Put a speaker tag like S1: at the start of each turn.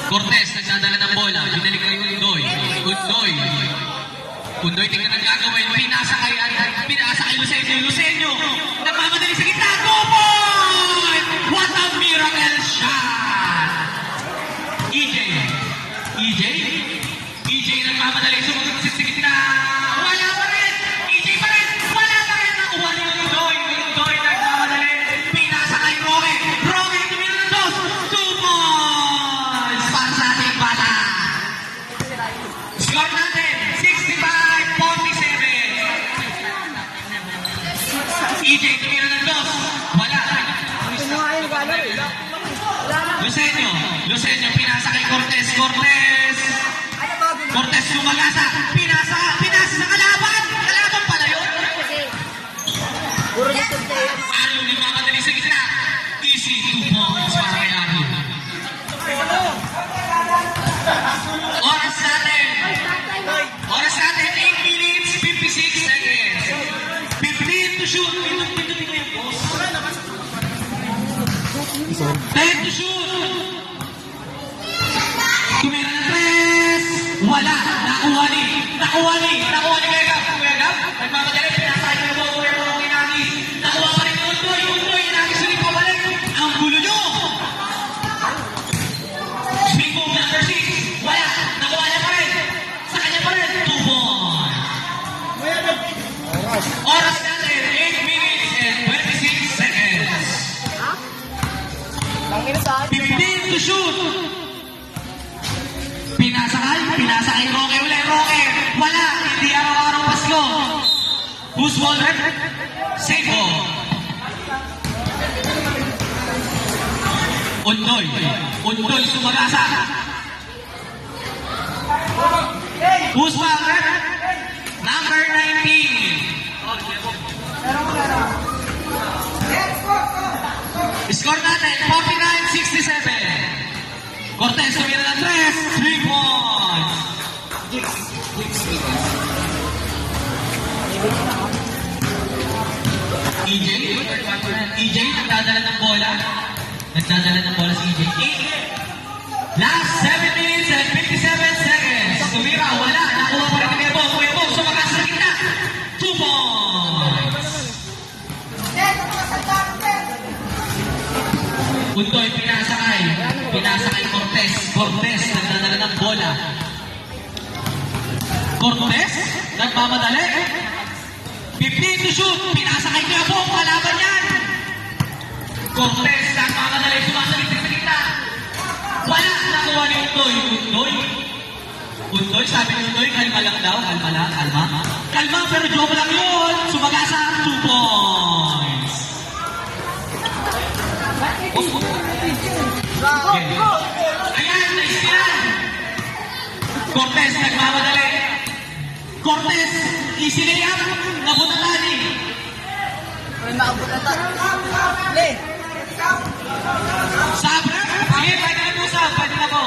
S1: Cortez, nagdadala ng bola. Binalik kay Undoy. Undoy, tingnan ang gagawin. Pinasa kay Lucenio. Lucenio, nagmamadali sa gitna. 2 point! What a miracle shot! EJ, nagmamadali. Sumagot sa gitna. Wala pa rin! EJ pa rin! Wala pa rin! Nakuha ni Undoy, nagmamadali. Pinasa kay Roque. Roque, tumira ng 2 points! Para sa ating bata. Score natin, 65-47. EJ, tumira ng 2. Wala. Lucenio, pinasa kay Cortez. Cortez lumagasa. Pinasa sa kalaban. Kalaban pala yun. Arlo, di makadali sa gitna. Easy 2 points para kay Arlo. Oras natin, 8 minutes, 56 seconds. 15 to shoot. 10 to shoot. Tumira ng 3. Wala. Nakuha ni Kuya Gab. Nagmamadali. Pinasay ko na po. Nakuha pa rin ng Undoy. Inagi sulit pabalik. Ang gulo nyo. Swing move number 6. Wala. Nakuha niya pa rin. Sa kanya pa rin. 2 points. Oras natin. 8 minutes and 26 seconds. 15 to shoot. Pinasa kay Roque ulit. Roque, wala. Hindi araw-araw Pasko. Who's Walter? Seko. Undoy, sumagasa. Who's Walter? Number 19. Score natin, 49-67. Cortez, tumira ng 3 points. EJ, nagdadala ng bola. Si EJ. Last 7 minutes and 57 seconds. Tumira, wala. Nakuha pa rin kay Kuya Bo, sumagas sa gitna. 2 points. Undoy, pinasa kay Cortez, nagdadala ng bola. Cortez, nagmamadali. 15 to shoot, pinasa kay Kuya Bo, kalaban yan. Cortez, nagmamadali, sumasalik sa gitna. Wala, nakuha ni Undoy, sabi ni Undoy, kalma lang daw, kalma, pero joke lang yun. Sumagasa, 2 points. Ayan, nice yan. Cortez, nagmamadali. Cortez, easy layup. Nabuta tani. Sabra? Sige, pwede na po.